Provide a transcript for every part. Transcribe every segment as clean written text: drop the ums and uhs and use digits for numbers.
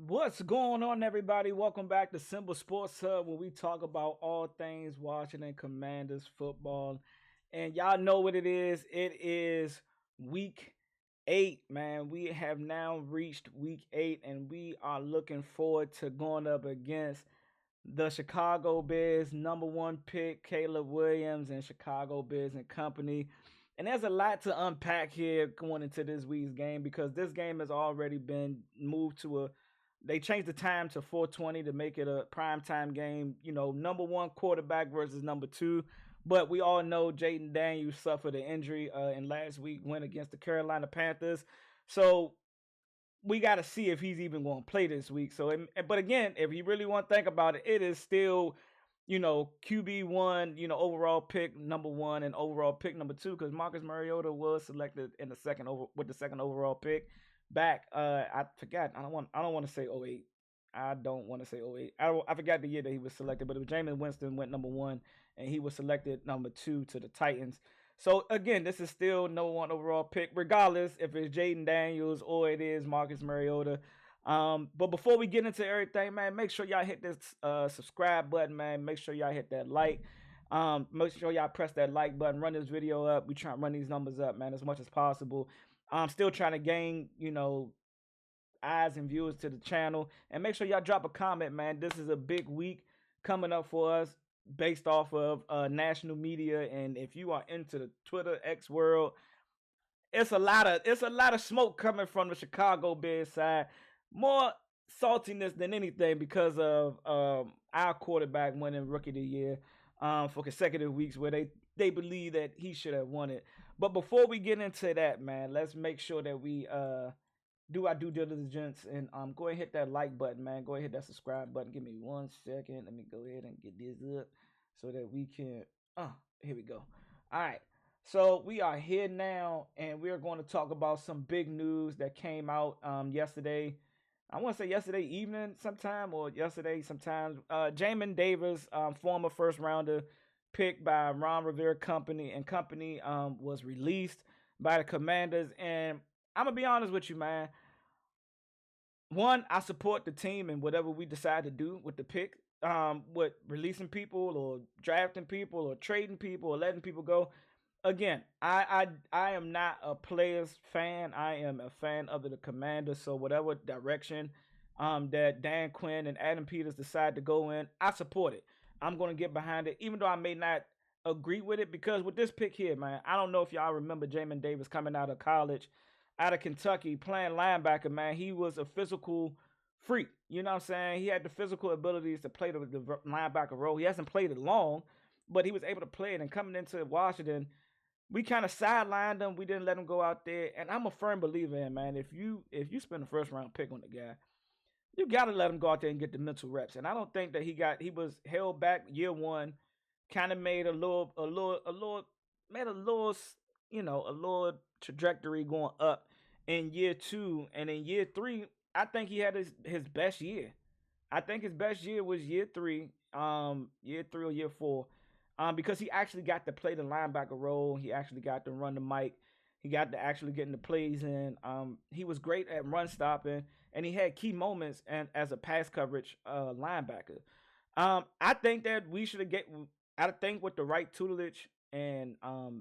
What's going on, everybody? Welcome back to Simple Sports Hub, where we talk about all things Washington Commanders football. And y'all know what it is. It is week 8, man. We have now reached week 8, and we are looking forward to going up against the Chicago Bears, number one pick, Caleb Williams, and Chicago Bears and Company. And there's a lot to unpack here going into this week's game because this game has already been moved to a they changed the time to 4:20 to make it a prime time game. You know, number one quarterback versus number two. But we all know Jaden Daniels suffered an injury in last week win against the Carolina Panthers. So we got to see if he's even going to play this week. But again, if you really want to think about it, it is still, QB1, overall pick number one and overall pick number two, because Marcus Mariota was selected in the second over with the second overall pick. Back, I forgot. I don't want to say '08. I don't want to say '08. I forgot the year that he was selected, but it was Jameis Winston went number one, and he was selected number two to the Titans. So again, this is still no one overall pick, regardless if it's Jaden Daniels or it is Marcus Mariota. But before we get into everything, man, make sure y'all hit this subscribe button, man. Make sure y'all hit that like. Make sure y'all press that like button. Run this video up. We try to run these numbers up, man, as much as possible. I'm still trying to gain, eyes and viewers to the channel. And make sure y'all drop a comment, man. This is a big week coming up for us based off of national media. And if you are into the Twitter X world, it's a lot of smoke coming from the Chicago Bears side. More saltiness than anything because of our quarterback winning rookie of the year for consecutive weeks where they believe that he should have won it. But before we get into that, man, let's make sure that we do our due diligence and go ahead and hit that like button, man. Go ahead and hit that subscribe button. Give me 1 second. Let me go ahead and get this up so that we can. Here we go. All right. So we are here now, and we are going to talk about some big news that came out yesterday. I want to say yesterday evening sometime or yesterday sometime. Jamin Davis, former first rounder, picked by Ron Rivera Company was released by the Commanders. And I'm gonna be honest with you, man. One, I support the team and whatever we decide to do with the pick, with releasing people or drafting people or trading people or letting people go. Again, I am not a players fan. I am a fan of the Commanders. So whatever direction that Dan Quinn and Adam Peters decide to go in, I support it. I'm gonna get behind it, even though I may not agree with it. Because with this pick here, man, I don't know if y'all remember Jamin Davis coming out of college, out of Kentucky, playing linebacker. Man, he was a physical freak. You know what I'm saying? He had the physical abilities to play the linebacker role. He hasn't played it long, but he was able to play it. And coming into Washington, we kind of sidelined him. We didn't let him go out there. And I'm a firm believer in, man, if you spend a first round pick on the guy, you gotta let him go out there and get the mental reps. And I don't think that he was held back year one, kind of made a little trajectory going up in year two. And in year three, I think he had his best year. I think his best year was year three or year four, because he actually got to play the linebacker role. He actually got to run the mic. He got to actually get in the plays in. He was great at run stopping, and he had key moments and as a pass coverage linebacker. I think that we should have get. I think with the right tutelage and a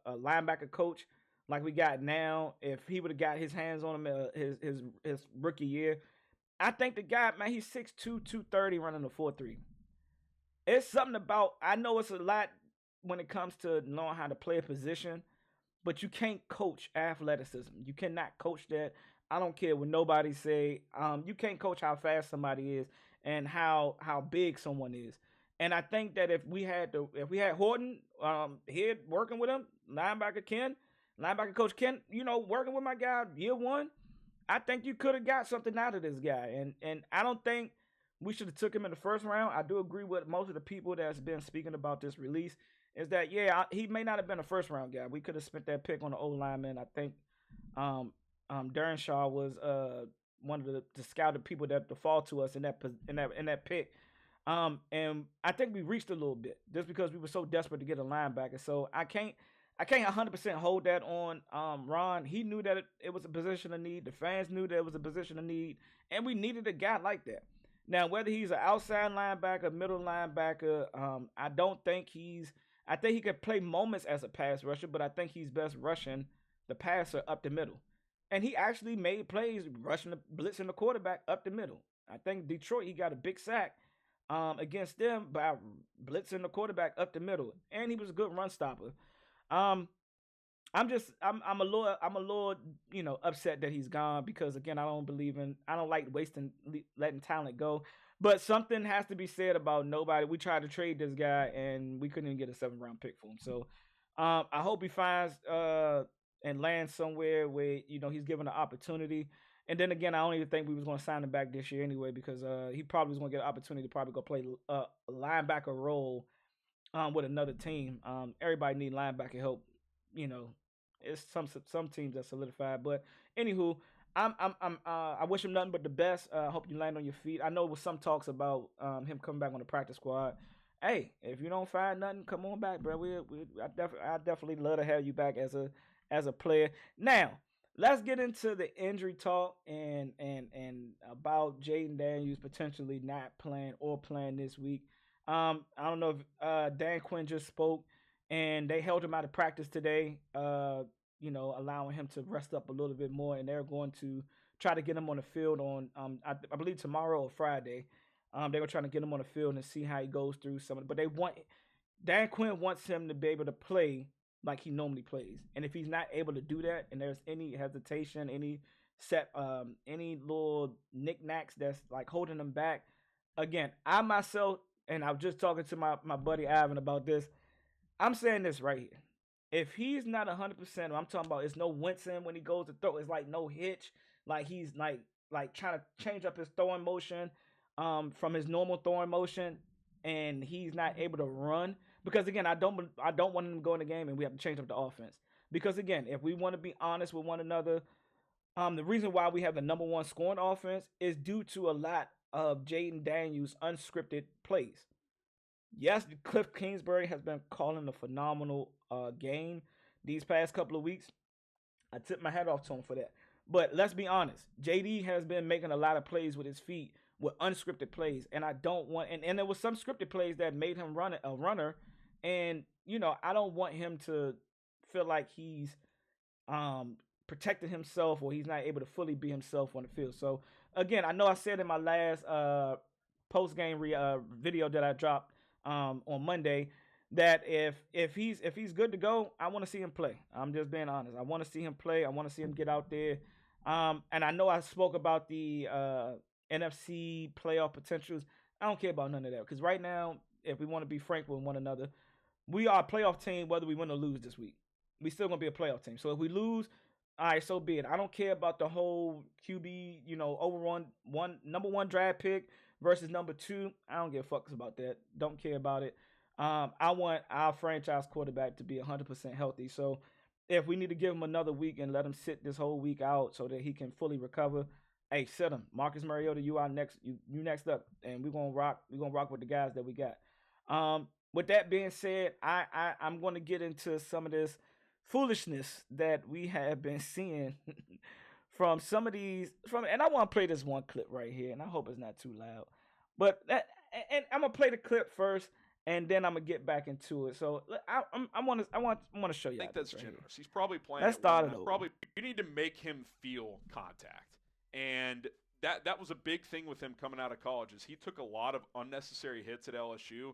linebacker coach like we got now, if he would have got his hands on him his rookie year, I think the guy, man, he's 6'2", 230 running a 4.3. It's something about, I know it's a lot when it comes to knowing how to play a position, but you can't coach athleticism. You cannot coach that. I don't care what nobody say. You can't coach how fast somebody is and how big someone is. And I think that if we had Horton here working with him, linebacker coach Ken, working with my guy year one, I think you could have got something out of this guy. And I don't think we should have took him in the first round. I do agree with most of the people that's been speaking about this release. Is that, yeah, he may not have been a first round guy. We could have spent that pick on the old lineman. I think um Darren Shaw was one of the scouted people that default to us in that pick. And I think we reached a little bit just because we were so desperate to get a linebacker. So I can't I can't 100% hold that on Ron. He knew that it was a position of need. The fans knew that it was a position of need, and we needed a guy like that. Now, whether he's an outside linebacker, middle linebacker, I don't think he's. I think he could play moments as a pass rusher, but I think he's best rushing the passer up the middle. And he actually made plays rushing blitzing the quarterback up the middle. I think Detroit, he got a big sack against them by blitzing the quarterback up the middle, and he was a good run stopper. Um, I'm a little upset that he's gone because again I don't like wasting letting talent go. But something has to be said about nobody. We tried to trade this guy and we couldn't even get a 7th round pick for him. So I hope he finds and lands somewhere where he's given an opportunity. And then again, I don't even think we was going to sign him back this year anyway because he probably was going to get an opportunity to probably go play a linebacker role with another team. Everybody need linebacker help. You know, it's some teams that solidified. But anywho, I wish him nothing but the best. I hope you land on your feet. I know with some talks about him coming back on the practice squad. Hey, if you don't find nothing, come on back, bro. I definitely love to have you back as a player. Now, let's get into the injury talk and about Jayden Daniels potentially not playing or playing this week. I don't know if Dan Quinn just spoke, and they held him out of practice today. Allowing him to rest up a little bit more, and they're going to try to get him on the field on I believe tomorrow or Friday. They were trying to get him on the field and see how he goes through some of it. But Dan Quinn wants him to be able to play like he normally plays. And if he's not able to do that, and there's any hesitation, any little knickknacks that's like holding him back, again, I myself, and I was just talking to my buddy Ivan about this. I'm saying this right here. If he's not 100%, I'm talking about it's no wincing when he goes to throw. It's like no hitch. Like he's like trying to change up his throwing motion from his normal throwing motion, and he's not able to run. Because again, I don't want him to go in the game and we have to change up the offense. Because again, if we want to be honest with one another, the reason why we have the number one scoring offense is due to a lot of Jayden Daniels unscripted plays. Yes, Cliff Kingsbury has been calling a phenomenal game these past couple of weeks. I tip my hat off to him for that. But let's be honest, JD has been making a lot of plays with his feet, with unscripted plays, and I don't want. And there was some scripted plays that made him run a runner, and I don't want him to feel like he's protecting himself or he's not able to fully be himself on the field. So again, I know I said in my last post game video that I dropped on Monday that if he's good to go, I want to see him play. I'm just being honest. I want to see him play. I want to see him get out there. And I know I spoke about the NFC playoff potentials. I don't care about none of that because right now, if we want to be frank with one another, we are a playoff team whether we win or lose this week. We still gonna be a playoff team. So if we lose, all right, so be it. I don't care about the whole QB, over number one draft pick versus number 2. I don't give fucks about that. Don't care about it. I want our franchise quarterback to be 100% healthy. So if we need to give him another week and let him sit this whole week out so that he can fully recover, hey, sit him. Marcus Mariota, you are next. You next up, and we're gonna rock. We're gonna rock with the guys that we got. With that being said, I'm gonna get into some of this foolishness that we have been seeing from some of these and I want to play this one clip right here, and I hope it's not too loud. But and I'm gonna play the clip first, and then I'm gonna get back into it. So I want to show you. I think that's right generous. Here. He's probably playing. Let's start it over. Probably you need to make him feel contact, and that was a big thing with him coming out of college. Is he took a lot of unnecessary hits at LSU.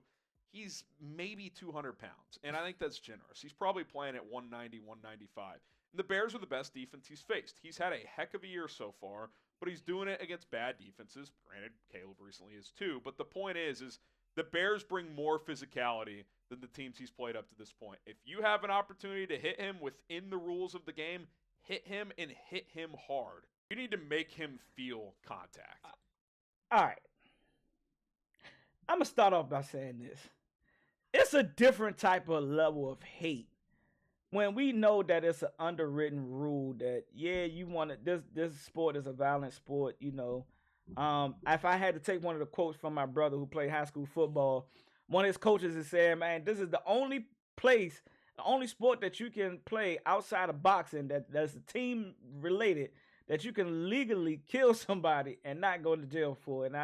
He's maybe 200 pounds, and I think that's generous. He's probably playing at 190, 195. And the Bears are the best defense he's faced. He's had a heck of a year so far, but he's doing it against bad defenses. Granted, Caleb recently is too, but the point is the Bears bring more physicality than the teams he's played up to this point. If you have an opportunity to hit him within the rules of the game, hit him and hit him hard. You need to make him feel contact. All right. I'm going to start off by saying this. It's a different type of level of hate when we know that it's an underwritten rule that, you want to, this sport is a violent sport, If I had to take one of the quotes from my brother who played high school football, one of his coaches is saying, man, this is the only place The only sport that you can play outside of boxing that's team related that you can legally kill somebody and not go to jail for. And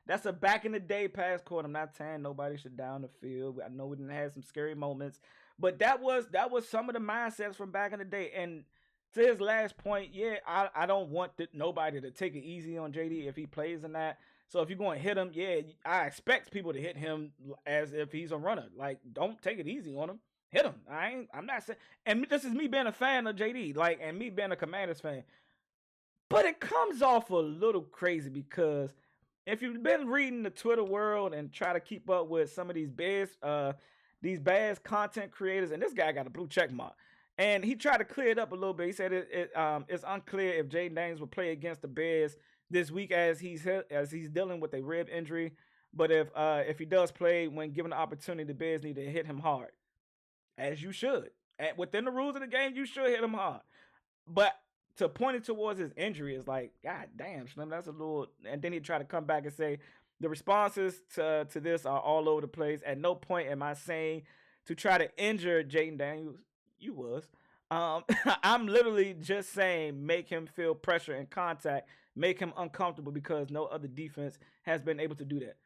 that's a back in the day past court. I'm not saying nobody should down the field. I know we didn't have some scary moments, but that was some of the mindsets from back in the day. And to his last point, yeah, I don't want nobody to take it easy on JD if he plays in that. So if you're going to hit him, yeah, I expect people to hit him as if he's a runner. Like, don't take it easy on him. Hit him. I'm not saying. And this is me being a fan of JD, like, and me being a Commanders fan. But it comes off a little crazy because if you've been reading the Twitter world and try to keep up with some of these bad content creators, and this guy got a blue check mark, and he tried to clear it up a little bit. He said it's unclear if Jayden Daniels will play against the Bears this week as he's dealing with a rib injury. But if he does play, when given the opportunity, the Bears need to hit him hard, as you should. Within the rules of the game, you should hit him hard. But to point it towards his injury is like, God damn, Slim, that's a little. And then he tried to come back and say the responses to this are all over the place. At no point am I saying to try to injure Jayden Daniels. You was. I'm literally just saying make him feel pressure and contact, make him uncomfortable because no other defense has been able to do that.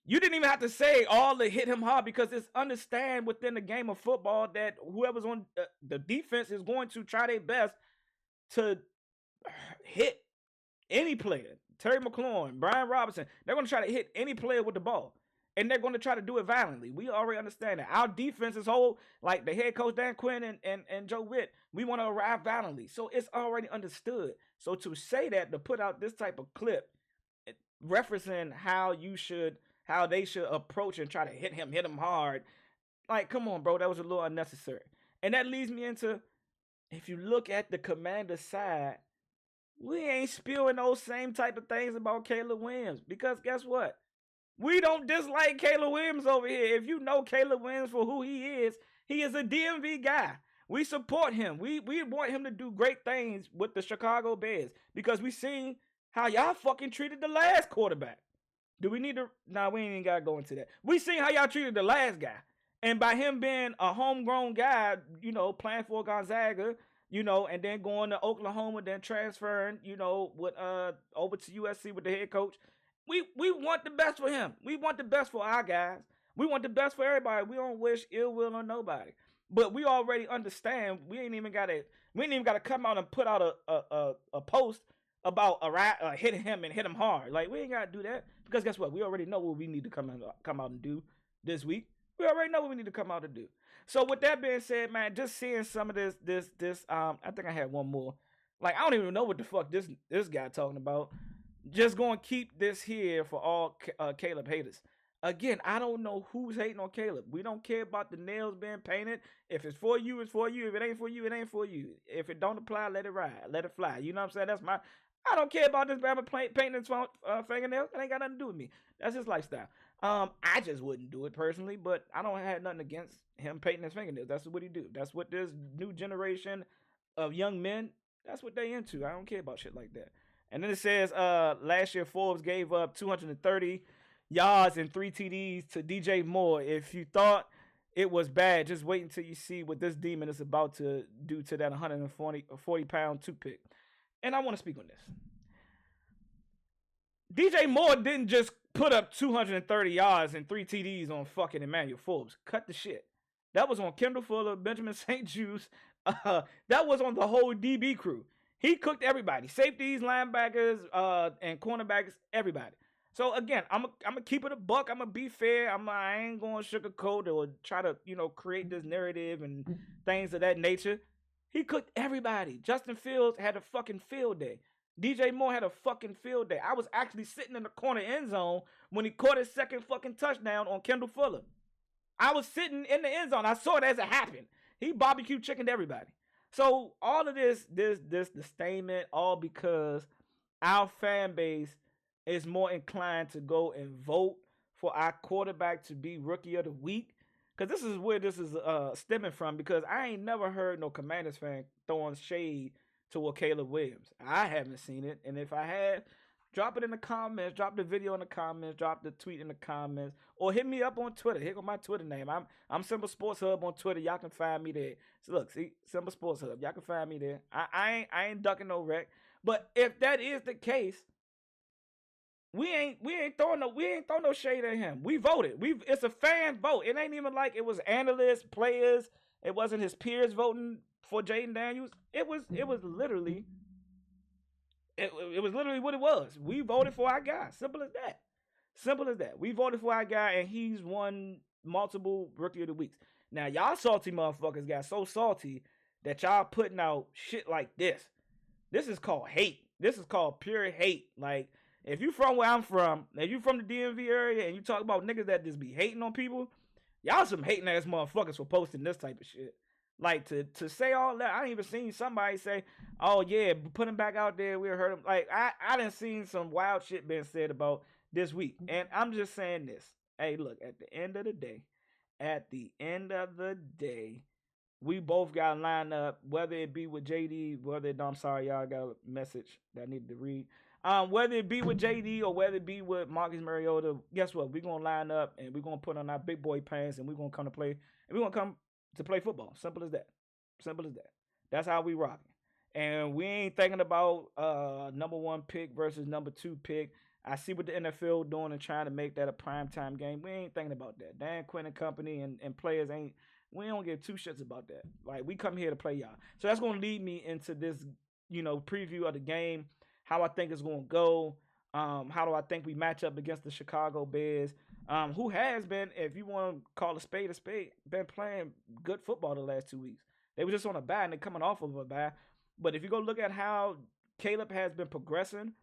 You didn't even have to say all to hit him hard because it's understand within the game of football that whoever's on the defense is going to try their best to hit any player. Terry McLaurin, Brian Robinson, they're going to try to hit any player with the ball. And they're going to try to do it violently. We already understand that. Our defense is whole, like the head coach Dan Quinn and Joe Witt, we want to arrive violently. So it's already understood. So to say that, to put out this type of clip, referencing how they should approach and try to hit him hard. Like, come on, bro. That was a little unnecessary. And that leads me into, if you look at the Commander side, we ain't spewing those same type of things about Caleb Williams. Because guess what? We don't dislike Caleb Williams over here. If you know Caleb Williams for who he is a DMV guy. We support him. We want him to do great things with the Chicago Bears. Because we seen how y'all fucking treated the last quarterback. Do we need to? Nah, we ain't even got to go into that. We seen how y'all treated the last guy. And by him being a homegrown guy, playing for Gonzaga, and then going to Oklahoma, then transferring, with over to USC with the head coach. We want the best for him. We want the best for our guys. We want the best for everybody. We don't wish ill will on nobody. But we already understand we ain't even gotta come out and put out a post about hitting him and hit him hard. Like, we ain't gotta do that. Because guess what? We already know what we need to come out and do this week. We already know what we need to come out and do. So with that being said, man, just seeing some of this, I think I had one more. Like, I don't even know what the fuck this guy talking about. Just going to keep this here for all Caleb haters. Again, I don't know who's hating on Caleb. We don't care about the nails being painted. If it's for you, it's for you. If it ain't for you, it ain't for you. If it don't apply, let it ride. Let it fly. You know what I'm saying? I don't care about this Bama painting his fingernails. That ain't got nothing to do with me. That's his lifestyle. I just wouldn't do it personally, but I don't have nothing against him painting his fingernails. That's what he do. That's what this new generation of young men, that's what they into. I don't care about shit like that. And then it says, last year Forbes gave up 230 yards and 3 TDs to DJ Moore. If you thought it was bad, just wait until you see what this demon is about to do to that 140-pound toothpick. And I want to speak on this. DJ Moore didn't just put up 230 yards and 3 TDs on fucking Emmanuel Forbes. Cut the shit. That was on Kendall Fuller, Benjamin St-Juste. That was on the whole DB crew. He cooked everybody. Safeties, linebackers, and cornerbacks, everybody. So again, I'm gonna keep it a buck. I'm gonna be fair. I ain't gonna sugarcoat or try to, create this narrative and things of that nature. He cooked everybody. Justin Fields had a fucking field day. DJ Moore had a fucking field day. I was actually sitting in the corner end zone when he caught his second fucking touchdown on Kendall Fuller. I was sitting in the end zone. I saw it as it happened. He barbecue chickened everybody. So all of this disdainment, all because our fan base is more inclined to go and vote for our quarterback to be Rookie of the Week. Because this is where this is stemming from. Because I ain't never heard no Commanders fan throwing shade toward Caleb Williams. I haven't seen it. And if I had, Drop it in the comments. Drop the video in the comments. Drop the tweet in the comments. Or hit me up on Twitter. Here go my Twitter name. I'm Simple Sports Hub on Twitter. Y'all can find me there. So look, see, Simple Sports Hub. Y'all can find me there. I ain't ducking no wreck. But if that is the case, we ain't throwing no shade at him. We voted. It's a fan vote. It ain't even like it was analysts, players. It wasn't his peers voting for Jayden Daniels. It was literally what it was. We voted for our guy. Simple as that. Simple as that. We voted for our guy, and he's won multiple Rookie of the Weeks. Now, y'all salty motherfuckers got so salty that y'all putting out shit like this. This is called hate. This is called pure hate. Like, if you from where I'm from, if you from the DMV area and you talk about niggas that just be hating on people, y'all some hating ass motherfuckers for posting this type of shit. Like, to say all that, I ain't even seen somebody say, oh yeah, put him back out there, we'll hurt him. Like, I done seen some wild shit being said about this week. And I'm just saying this. Hey, look, at the end of the day, we both got to line up, whether it be with JD, I'm sorry, y'all got a message that I needed to read. Whether it be with JD or whether it be with Marcus Mariota, guess what? We're going to line up and we're going to put on our big boy pants and we're going to come to play. And we're going to come to play football. Simple as that. Simple as that. That's how we rocking. And we ain't thinking about number 1 pick versus number 2 pick. I see what the NFL doing and trying to make that a primetime game. We ain't thinking about that. Dan Quinn and company and players ain't, we don't give 2 shits about that. Like, we come here to play y'all. So that's going to lead me into this, preview of the game, how I think it's going to go, how do I think we match up against the Chicago Bears, who has been, if you want to call a spade, been playing good football the last 2 weeks. They were just on a bye and they're coming off of a bye. But if you go look at how Caleb has been progressing,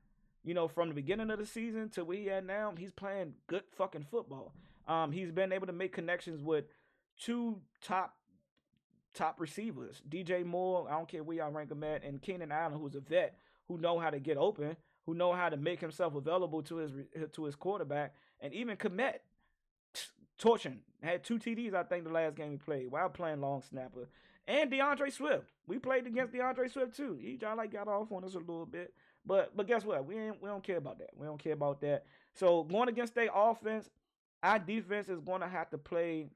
from the beginning of the season to where he at now, he's playing good fucking football. He's been able to make connections with 2 top receivers, DJ Moore, I don't care where y'all rank him at, and Keenan Allen, who's a vet, who know how to get open, who know how to make himself available to his quarterback, and even Kmet, torching, had 2 TDs, I think, the last game he played, while playing long snapper. And DeAndre Swift. We played against DeAndre Swift, too. He got off on us a little bit. But guess what? We don't care about that. We don't care about that. So going against their offense, our defense is going to have to play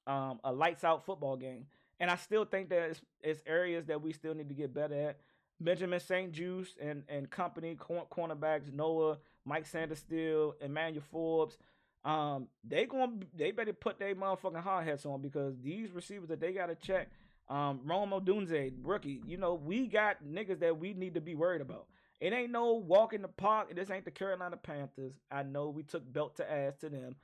a lights out football game. And I still think that it's areas that we still need to get better at. Benjamin St-Juste and company, cornerbacks, Noah, Mike Sandersteele, Emmanuel Forbes, they better put their motherfucking hard hats on, because these receivers that they got to check, Rome Odunze, rookie, we got niggas that we need to be worried about. It ain't no walk in the park. This ain't the Carolina Panthers. I know we took belt to ass to them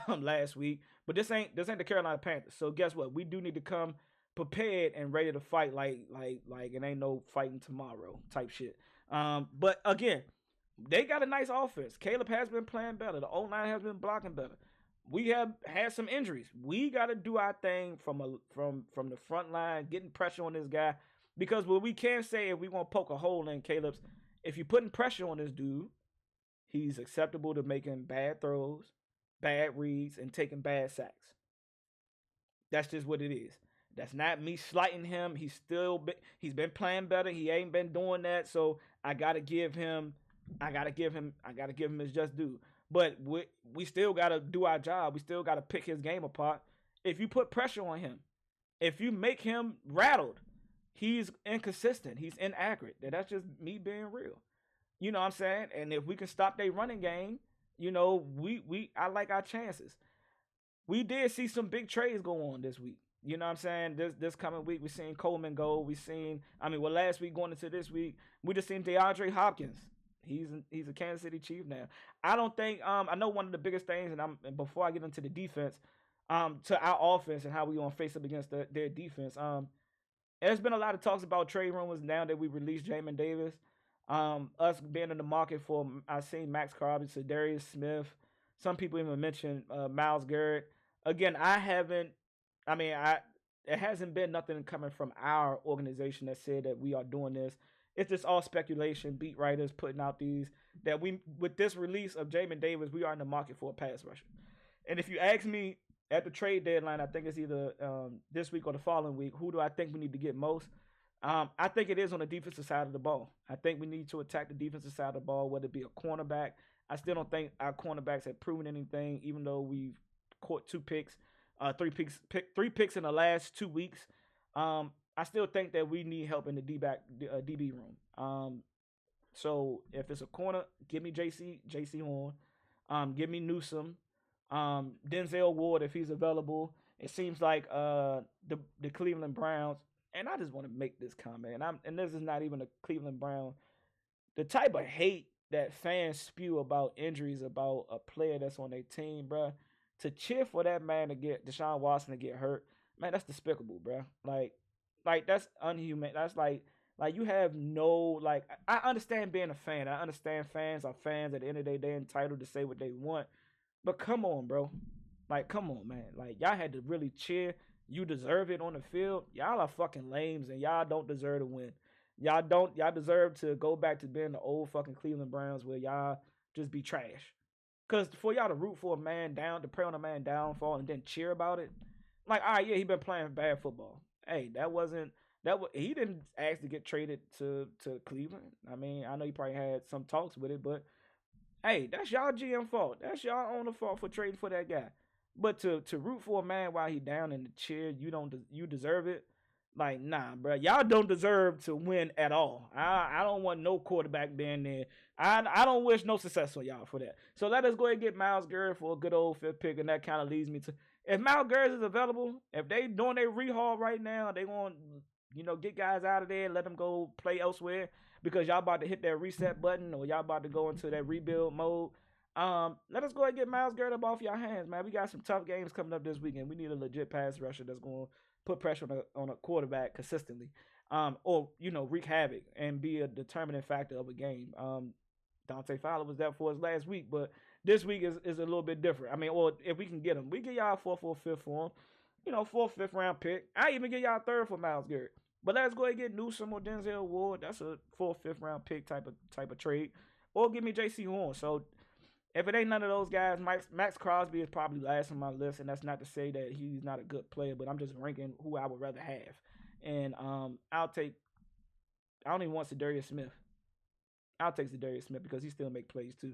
last week, but this ain't the Carolina Panthers. So guess what? We do need to come prepared and ready to fight like it ain't no fighting tomorrow type shit. But again, they got a nice offense. Caleb has been playing better. The O-line has been blocking better. We have had some injuries. We got to do our thing from the front line, getting pressure on this guy. Because what we can say, if we want to poke a hole in Caleb's, if you're putting pressure on this dude, he's acceptable to making bad throws, bad reads, and taking bad sacks. That's just what it is. That's not me slighting him. He's been playing better. He ain't been doing that. So I gotta give him his just due. But we still gotta do our job. We still gotta pick his game apart. If you put pressure on him, if you make him rattled, he's inconsistent. He's inaccurate. That's just me being real. You know what I'm saying? And if we can stop their running game, I like our chances. We did see some big trades go on this week. You know what I'm saying? This coming week, we seen Coleman go. Last week going into this week, we just seen DeAndre Hopkins. He's a Kansas City Chief now. I don't think I know one of the biggest things, and before I get into the defense, to our offense and how we gonna face up against their defense. There's been a lot of talks about trade rumors now that we released Jamin Davis. Us being in the market for, I've seen Max Crosby, Darius Smith. Some people even mentioned Myles Garrett. Again, it hasn't been nothing coming from our organization that said that we are doing this. It's just all speculation, beat writers putting out with this release of Jamin Davis, we are in the market for a pass rusher. And if you ask me at the trade deadline, I think it's either this week or the following week, who do I think we need to get most? I think it is on the defensive side of the ball. I think we need to attack the defensive side of the ball, whether it be a cornerback. I still don't think our cornerbacks have proven anything, even though we've caught three picks in the last 2 weeks. I still think that we need help in the DB room. So if it's a corner, give me JC Horn. Give me Newsom. Denzel Ward if he's available. It seems like the Cleveland Browns, and I just want to make this comment, and this is not even a Cleveland Brown. The type of hate that fans spew about injuries about a player that's on their team, bro. To cheer for that man to get Deshaun Watson to get hurt, man, that's despicable, bro. Like that's unhuman. That's like you have no like. I understand being a fan. I understand fans are fans. At the end of the day, they're entitled to say what they want. But come on, bro. Like, come on, man. Like, y'all had to really cheer. You deserve it on the field. Y'all are fucking lames, and y'all don't deserve to win. Y'all don't. Y'all deserve to go back to being the old fucking Cleveland Browns where y'all just be trash. Cause for y'all to root for a man down, to pray on a man downfall, and then cheer about it, like, all right, yeah, he been playing bad football. Hey, that wasn't that. He didn't ask to get traded to Cleveland. I mean, I know he probably had some talks with it, but hey, that's y'all GM fault. That's y'all owner fault for trading for that guy. But to root for a man while he down in the chair, you deserve it. Like, nah, bro, y'all don't deserve to win at all. I don't want no quarterback being there. I don't wish no success on y'all for that. So let us go ahead and get Myles Garrett for a good old fifth pick, and that kind of leads me to if Myles Garrett is available, if they doing their rehaul right now, they going get guys out of there and let them go play elsewhere because y'all about to hit that reset button or y'all about to go into that rebuild mode. Let us go ahead and get Myles Garrett up off your hands, man. We got some tough games coming up this weekend. We need a legit pass rusher that's going to put pressure on a quarterback consistently, or wreak havoc and be a determining factor of a game. Dante Fowler was there for us last week, but this week is a little bit different. I mean, or if we can get him, we get y'all a fourth or fifth for him. Fourth, fifth round pick. I even get y'all a third for Myles Garrett. But let's go ahead and get Newsom or Denzel Ward. That's a fourth, fifth round pick type of trade. Or give me JC Horn. So if it ain't none of those guys, Max Crosby is probably last on my list, and that's not to say that he's not a good player, but I'm just ranking who I would rather have. And I'll take. I don't even want Zadarius Smith. I'll take Zadarius Smith because he still make plays too.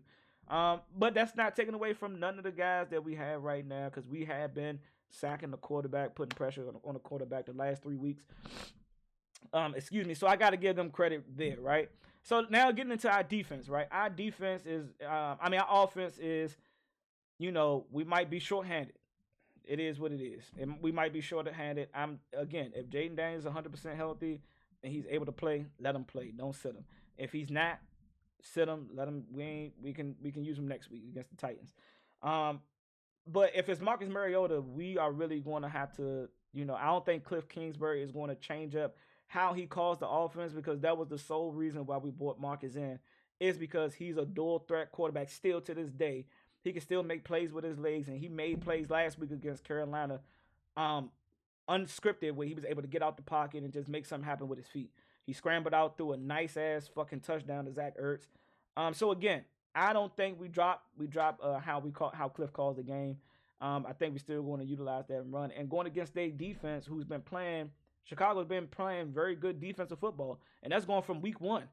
But that's not taken away from none of the guys that we have right now because we have been sacking the quarterback, putting pressure on the quarterback the last 3 weeks. Excuse me. So I got to give them credit there, right? So now getting into our defense, right? Our defense is, our offense is, we might be shorthanded. It is what it is. And we might be shorthanded. If Jaden Daniels is 100% healthy and he's able to play, let him play. Don't sit him. If he's not, sit him. Let him. We can use him next week against the Titans. But if it's Marcus Mariota, we are really going to have to. I don't think Cliff Kingsbury is going to change up how he calls the offense because that was the sole reason why we brought Marcus in. Is because he's a dual threat quarterback still to this day. He can still make plays with his legs, and he made plays last week against Carolina, unscripted, where he was able to get out the pocket and just make something happen with his feet. He scrambled out through a nice ass fucking touchdown to Zach Ertz. So again, I don't think we drop how Cliff calls the game. I think we're still going to utilize that and run and going against their defense, who's been playing. Chicago's been playing very good defensive football, and that's going from week one.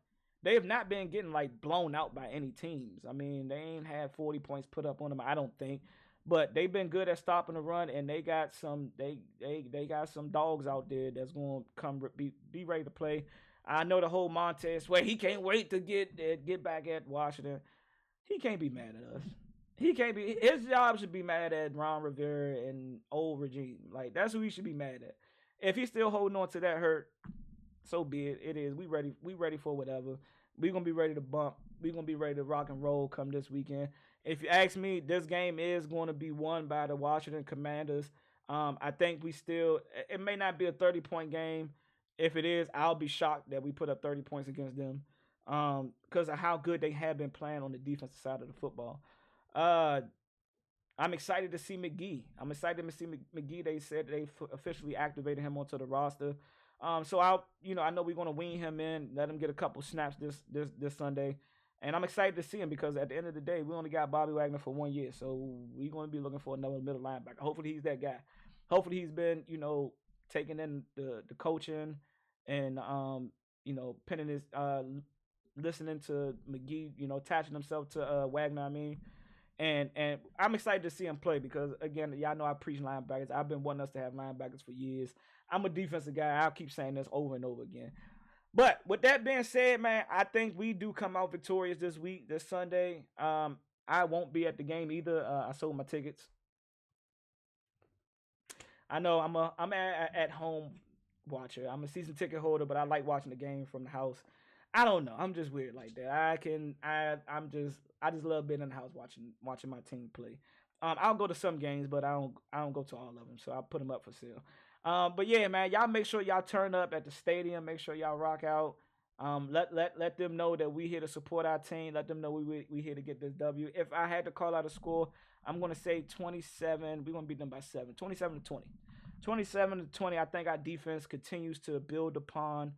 They have not been getting like blown out by any teams. I mean, they ain't had 40 points put up on them, I don't think. But they've been good at stopping the run, and they got some got some dogs out there that's going to come be ready to play. I know the whole Montez way. He can't wait to get back at Washington. He can't be mad at us. He can't be. His job should be mad at Ron Rivera and old regime. Like that's who he should be mad at. If he's still holding on to that hurt, so be it. It is. We ready. We ready for whatever. We gonna be ready to bump. We gonna be ready to rock and roll come this weekend. If you ask me, this game is going to be won by the Washington Commanders. I think we still. It may not be a 30-point game. If it is, I'll be shocked that we put up 30 points against them. Because of how good they have been playing on the defensive side of the football. I'm excited to see McGee. McGee. They said they officially activated him onto the roster. So I know we're gonna wean him in, let him get a couple snaps this Sunday, and I'm excited to see him because at the end of the day, we only got Bobby Wagner for 1 year, so we're gonna be looking for another middle linebacker. Hopefully he's that guy. Hopefully he's been taking in the coaching and penning his listening to McGee, attaching himself to Wagner. I mean, and I'm excited to see him play because again, y'all know I preach linebackers. I've been wanting us to have linebackers for years. I'm a defensive guy. I'll keep saying this over and over again. But with that being said, man, I think we do come out victorious this week, this Sunday. I won't be at the game either. I sold my tickets. I know I'm at home watcher. I'm a season ticket holder, but I like watching the game from the house. I don't know. I'm just weird like that. I just love being in the house watching my team play. I'll go to some games, but I don't go to all of them. So I'll put them up for sale. But yeah, man, y'all make sure y'all turn up at the stadium. Make sure y'all rock out. Let them know that we here to support our team. Let them know we here to get this W. If I had to call out a score, I'm gonna say 27. We're gonna beat them by 7. 27-20. 27-20. I think our defense continues to build upon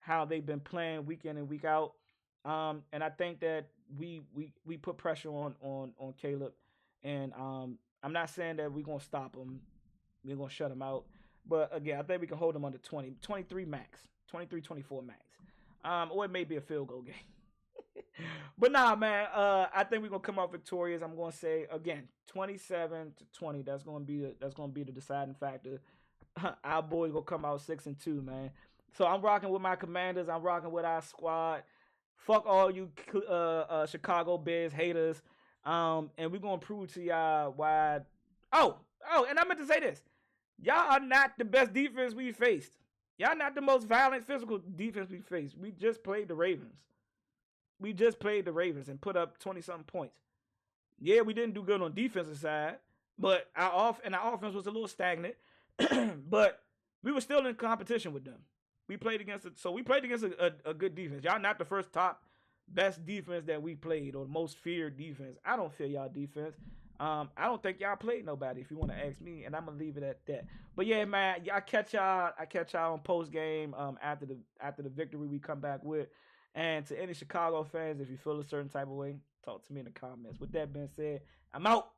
how they've been playing week in and week out. And I think that we put pressure on Caleb. And I'm not saying that we're gonna stop him. We're gonna shut him out. But again, I think we can hold him under 20, 23 max, 23, 24 max. Or it may be a field goal game. But nah, man. I think we're gonna come out victorious. I'm gonna say again, 27-20. That's gonna be the deciding factor. Our boys gonna come out 6-2, man. So I'm rocking with my Commanders. I'm rocking with our squad. Fuck all you Chicago Bears haters. And we're gonna prove to y'all why. Oh, and I meant to say this. Y'all are not the best defense we faced. Y'all not the most violent physical defense we faced. We just played the Ravens. And put up 20-something points. Yeah, we didn't do good on defensive side, but our offense was a little stagnant. But we were still in competition with them. We played against a good defense. Y'all not the first top best defense that we played or most feared defense. I don't fear y'all defense. I don't think y'all played nobody if you want to ask me, and I'm gonna leave it at that. But yeah, man, I catch y'all on post game after the victory we come back with. And to any Chicago fans, if you feel a certain type of way, talk to me in the comments. With that being said, I'm out.